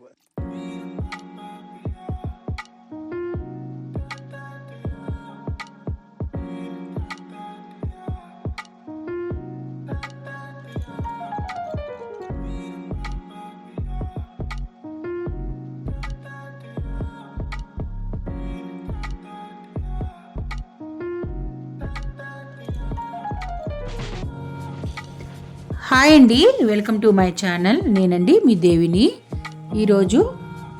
Hi అండి, welcome to my channel. నేనండి మీ దేవిని. ఈరోజు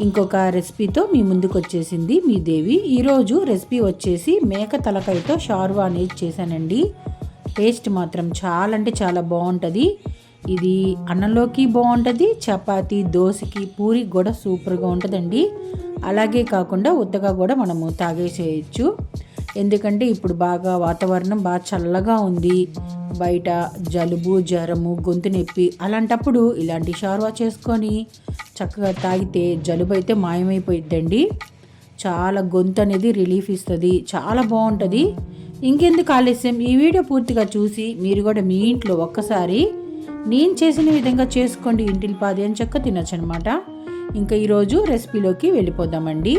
ఇంకొక రెసిపీతో మీ ముందుకు వచ్చేసింది మీ దేవి. ఈరోజు రెసిపీ వచ్చేసి మేక తలకాయతో షార్వా అనేది చేశానండి. టేస్ట్ మాత్రం చాలా అంటే చాలా బాగుంటుంది. ఇది అన్నంలోకి బాగుంటుంది, చపాతీ, దోశకి, పూరి కూడా సూపర్గా ఉంటుందండి. అలాగే కాకుండా ఉత్తగా కూడా మనము తాగేసేయచ్చు. ఎందుకంటే ఇప్పుడు బాగా వాతావరణం బాగా చల్లగా ఉంది. బయట జలుబు, జ్వరము, గొంతు నొప్పి అలాంటప్పుడు ఇలాంటి షార్వా చేసుకొని చక్కగా తాగితే జలుబు అయితే మాయమైపోయిద్దండి. చాలా గొంతు అనేది రిలీఫ్ ఇస్తుంది. చాలా బాగుంటుంది. ఇంకెందుకు ఆలస్యం, ఈ వీడియో పూర్తిగా చూసి మీరు కూడా మీ ఇంట్లో ఒక్కసారి నేను చేసిన విధంగా చేసుకోండి. ఇంటిల్ పాది అని చక్క తినచ్చు అనమాట. ఇంకా ఈరోజు రెసిపీలోకి వెళ్ళిపోదామండి.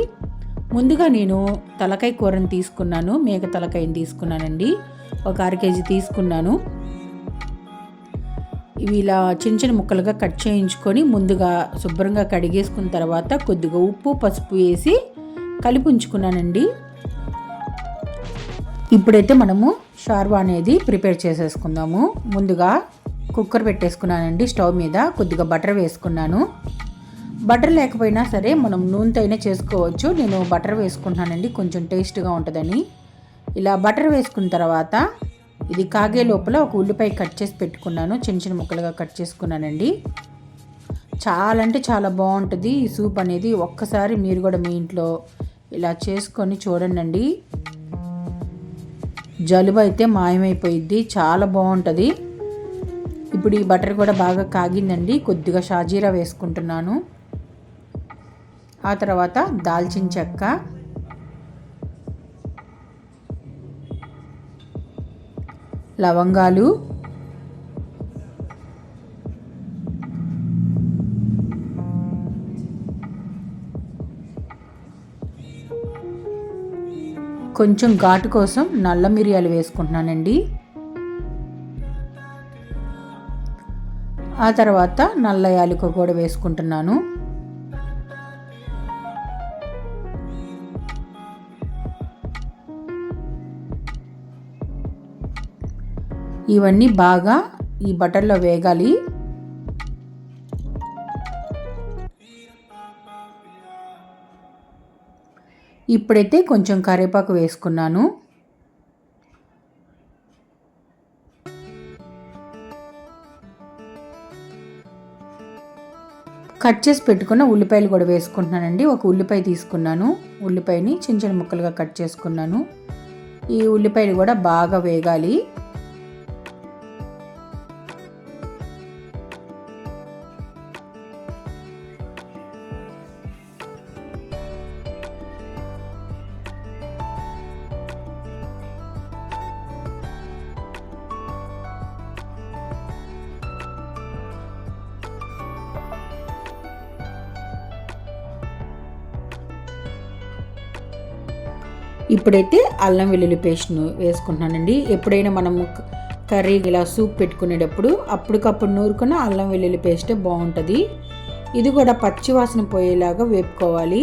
ముందుగా నేను తలకాయ కూరని తీసుకున్నాను. మేక తలకాయని తీసుకున్నానండి. ఒక 1/2 కేజీ తీసుకున్నాను. ఇవి ఇలా చిన్న చిన్న ముక్కలుగా కట్ చేయించుకొని ముందుగా శుభ్రంగా కడిగేసుకున్న తర్వాత కొద్దిగా ఉప్పు, పసుపు వేసి కలిపి ఉంచుకున్నానండి. ఇప్పుడైతే మనము షార్వా అనేది ప్రిపేర్ చేసేసుకుందాము. ముందుగా కుక్కర్ పెట్టేసుకున్నానండి. స్టవ్ మీద కొద్దిగా బటర్ వేసుకున్నాను. బటర్ లేకపోయినా సరే మనం నూనెతో అయినా చేసుకోవచ్చు. నేను బటర్ వేసుకుంటున్నానండి, కొంచెం టేస్ట్గా ఉంటుందని. ఇలా బటర్ వేసుకున్న తర్వాత ఇది కాగే లోపల ఒక ఉల్లిపాయ కట్ చేసి పెట్టుకున్నాను. చిన్న చిన్న ముక్కలుగా కట్ చేసుకున్నానండి. చాలా అంటే చాలా బాగుంటుంది ఈ సూప్ అనేది. ఒక్కసారి మీరు కూడా మీ ఇంట్లో ఇలా చేసుకొని చూడండి. జలుబు అయితే మాయమైపోయిద్ది. చాలా బాగుంటుంది. ఇప్పుడు ఈ బటర్ కూడా బాగా కాగిందండి. కొద్దిగా షాజీరా వేసుకుంటున్నాను. ఆ తర్వాత దాల్చిన చెక్క, లవంగాలు, కొంచెం ఘాటు కోసం నల్ల మిరియాలు వేసుకుంటున్నానండి. ఆ తర్వాత నల్ల యాలకుల కూడా వేసుకుంటున్నాను. ఇవన్నీ బాగా ఈ బటర్లో వేగాలి. ఇప్పుడైతే కొంచెం కరివేపాకు వేసుకున్నాను. కట్ చేసి పెట్టుకున్న ఉల్లిపాయలు కూడా వేసుకుంటున్నానండి. ఒక ఉల్లిపాయ తీసుకున్నాను. ఉల్లిపాయని చిన్న చిన్న ముక్కలుగా కట్ చేసుకున్నాను. ఈ ఉల్లిపాయలు కూడా బాగా వేగాలి. ఇప్పుడైతే అల్లం వెల్లుల్లి పేస్ట్ను వేసుకుంటున్నానండి. ఎప్పుడైనా మనం కర్రీ ఇలా సూప్ పెట్టుకునేటప్పుడు అప్పటికప్పుడు నూరుకున్న అల్లం వెల్లుల్లి పేస్టే బాగుంటుంది. ఇది కూడా పచ్చివాసన పోయేలాగా వేపుకోవాలి.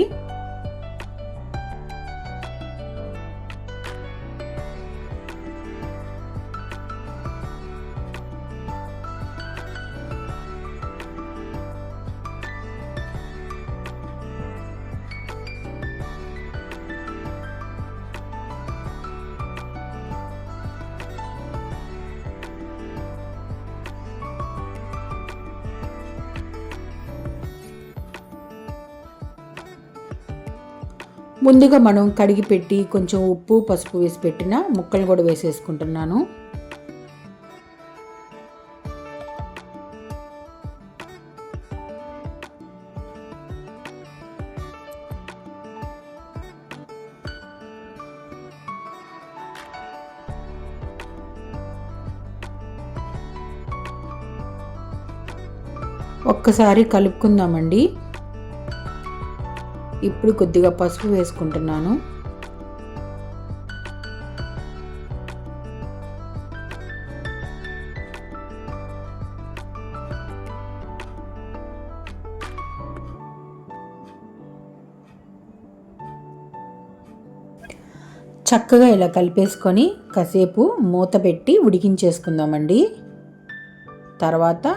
ముందుగా మనం కడిగి పెట్టి కొంచెం ఉప్పు, పసుపు వేసి పెట్టిన ముక్కలు కూడా వేసేసుకుంటున్నాను. ఒక్కసారి కలుపుకుందామండి. ఇప్పుడు కొద్దిగా పసుపు వేసుకుంటున్నాను. చక్కగా ఇలా కలిపేసుకొని కాసేపు మూత పెట్టి ఉడికించేసుకుందామండి. తర్వాత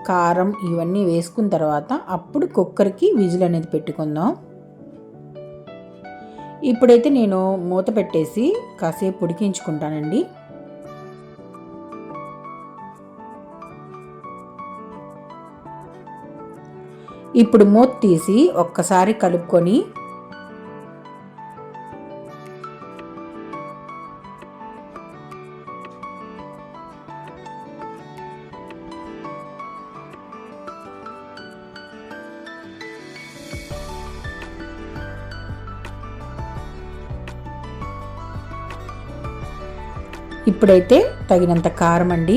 కారం ఇవన్నీ వేసుకున్న తర్వాత అప్పుడు కుక్కర్కి విజిల్ అనేది పెట్టుకుందాం. ఇప్పుడైతే నేను మూత పెట్టేసి కాసేపు ఉడికించుకుంటానండి. ఇప్పుడు మూత తీసి ఒక్కసారి కలుపుకొని ఇప్పుడైతే తగినంత కారం అండి.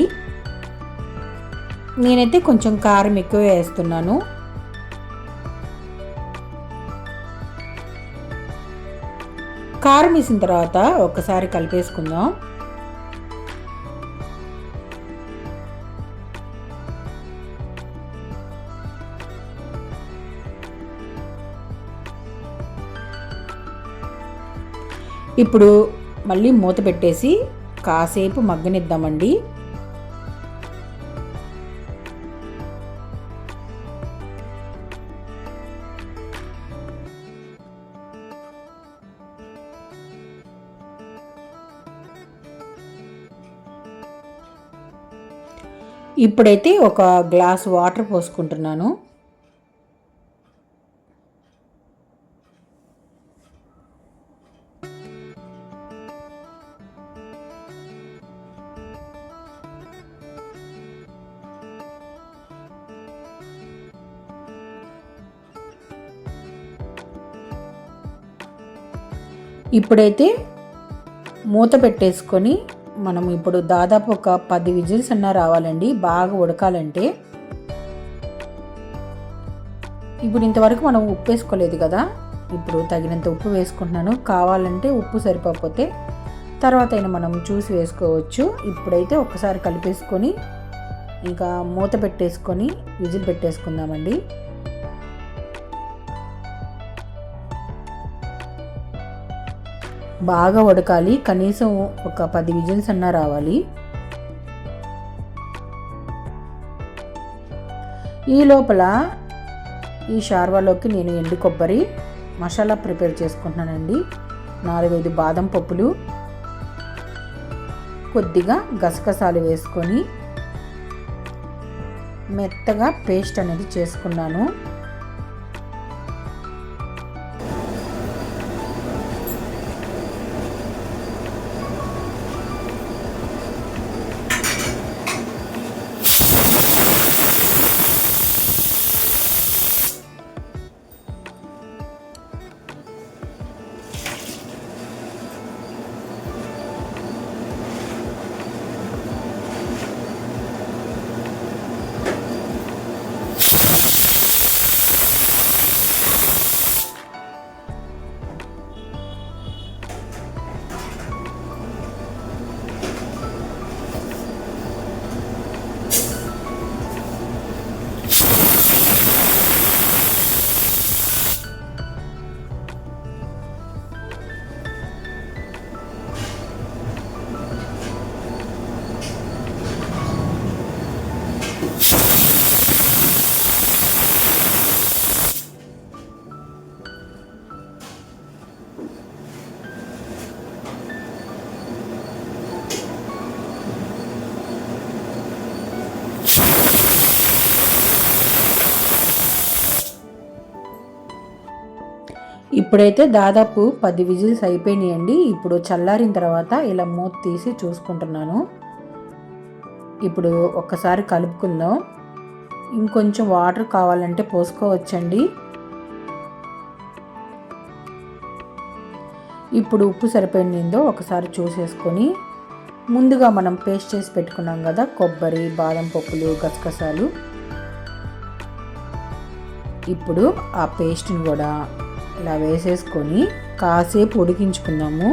నేనైతే కొంచెం కారం ఎక్కువ వేస్తున్నాను. కారం వేసిన తర్వాత ఒక్కసారి కలిపేసుకుందాం. ఇప్పుడు మళ్ళీ మూత పెట్టేసి కాసేపు మగ్గనిద్దామండి. ఇప్పుడైతే ఒక గ్లాస్ వాటర్ పోసుకుంటున్నాను. ఇప్పుడైతే మూత పెట్టేసుకొని మనం ఇప్పుడు దాదాపు ఒక 10 విజిల్స్ అన్నా రావాలండి, బాగా ఉడకాలంటే. ఇప్పుడు ఇంతవరకు మనం ఉప్పు వేసుకోలేదు కదా, ఇప్పుడు తగినంత ఉప్పు వేసుకుంటున్నాను. కావాలంటే ఉప్పు సరిపోతే తర్వాత అయినా మనం చూసి వేసుకోవచ్చు. ఇప్పుడైతే ఒక్కసారి కలిపేసుకొని ఇంకా మూత పెట్టేసుకొని విజిల్ పెట్టేసుకుందామండి. బాగా ఉడకాలి, కనీసం ఒక 10 విజిల్స్ అన్నా రావాలి. ఈ లోపల ఈ షార్వాలోకి నేను ఎండు కొబ్బరి మసాలా ప్రిపేర్ చేసుకుంటున్నానండి. 4-5 బాదం పప్పులు, కొద్దిగా గసగసాలు వేసుకొని మెత్తగా పేస్ట్ అనేది చేసుకున్నాను. ఇప్పుడైతే దాదాపు 10 విజిల్స్ అయిపోయినాయండి. ఇప్పుడు చల్లారిన తర్వాత ఇలా మూత తీసి చూసుకుంటున్నాను. ఇప్పుడు ఒక్కసారి కలుపుకుందాం. ఇంకొంచెం వాటర్ కావాలంటే పోసుకోవచ్చండి. ఇప్పుడు ఉప్పు సరిపోయిందో ఒకసారి చూసేసుకొని ముందుగా మనం పేస్ట్ చేసి పెట్టుకున్నాం కదా, కొబ్బరి, బాదం పప్పులు, గసగసాలు, ఇప్పుడు ఆ పేస్ట్ని కూడా ఇలా వేసేసుకొని కాసేపు ఉడికించుకుందాము.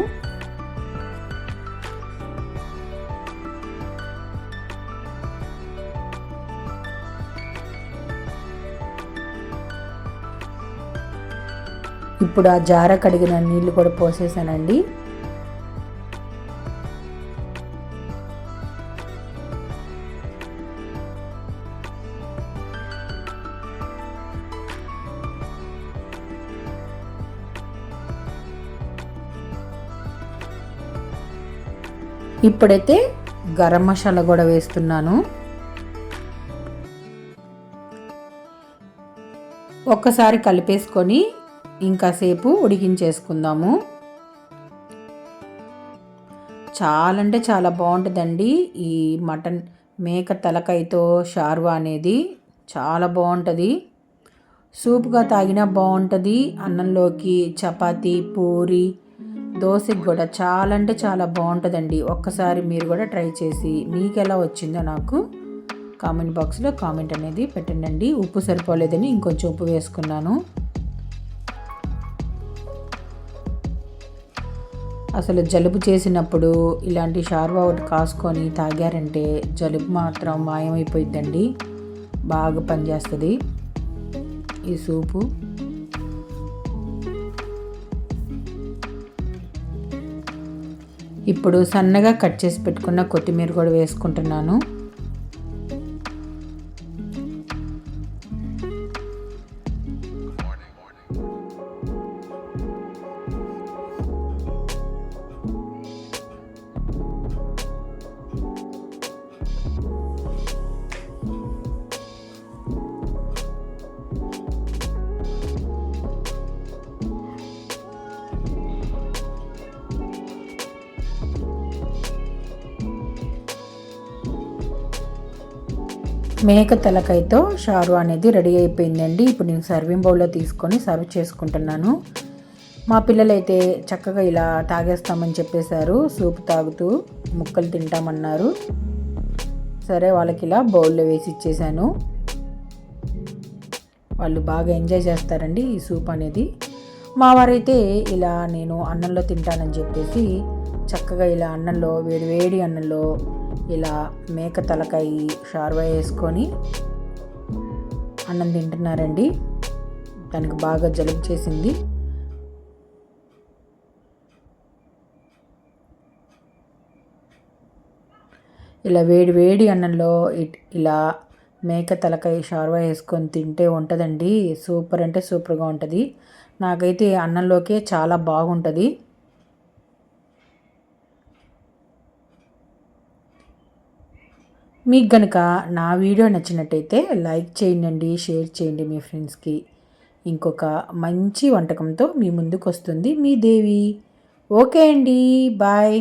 ఇప్పుడు ఆ జార కడిగిన నీళ్ళు కూడా పోసేసానండి. ఇప్పుడైతే గరం మసాలా కూడా వేస్తున్నాను. ఒక్కసారి కలిపేసుకొని ఇంకాసేపు ఉడికించేసుకుందాము. చాలా అంటే చాలా బాగుంటుందండి ఈ మటన్ మేక తలకాయతో షార్వా అనేది. చాలా బాగుంటుంది. సూప్గా తాగినా బాగుంటుంది. అన్నంలోకి చపాతీ, పూరి, దోశకి కూడా చాలా అంటే చాలా బాగుంటుందండి. ఒక్కసారి మీరు కూడా ట్రై చేసి మీకు ఎలా వచ్చిందో నాకు కామెంట్ బాక్స్లో కామెంట్ అనేది పెట్టండి. ఉప్పు సరిపోలేదని ఇంకొంచెం ఉప్పు వేసుకున్నాను. అసలు జలుబు చేసినప్పుడు ఇలాంటి షార్వా ఒకటి కాసుకొని తాగారంటే జలుబు మాత్రం మాయమైపోయిద్దండి. బాగా పనిచేస్తుంది ఈ సూపు. ఇప్పుడు సన్నగా కట్ చేసి పెట్టుకున్న కొత్తిమీర కూడా వేసుకుంటున్నాను. మేక తలకాయతో షార్వా అనేది రెడీ అయిపోయిందండి. ఇప్పుడు నేను సర్వింగ్ బౌల్లో తీసుకొని సర్వ్ చేసుకుంటున్నాను. మా పిల్లలైతే చక్కగా ఇలా తాగేస్తామని చెప్పేశారు. సూప్ తాగుతూ ముక్కలు తింటామన్నారు. సరే వాళ్ళకి ఇలా బౌల్లో వేసి ఇచ్చేసాను. వాళ్ళు బాగా ఎంజాయ్ చేస్తారండి ఈ సూప్ అనేది. మా వారైతే ఇలా నేను అన్నంలో తింటానని చెప్పేసి చక్కగా ఇలా అన్నంలో వేడి అన్నంలో ఇలా మేక తలకాయ షార్వా వేసుకొని అన్నం తింటున్నారండి. దానికి బాగా జలుబు చేసింది. ఇలా వేడి అన్నంలో ఇలా మేక తలకాయ షార్వా వేసుకొని తింటే ఉంటుందండి. సూపర్ అంటే సూపర్గా ఉంటుంది. నాకైతే అన్నంలోకే చాలా బాగుంటుంది. మీకు కనుక నా వీడియో నచ్చినట్టయితే లైక్ చేయండి, షేర్ చేయండి మీ ఫ్రెండ్స్కి. ఇంకొక మంచి వంటకంతో మీ ముందుకు వస్తుంది మీ దేవి. ఓకే అండి, బాయ్.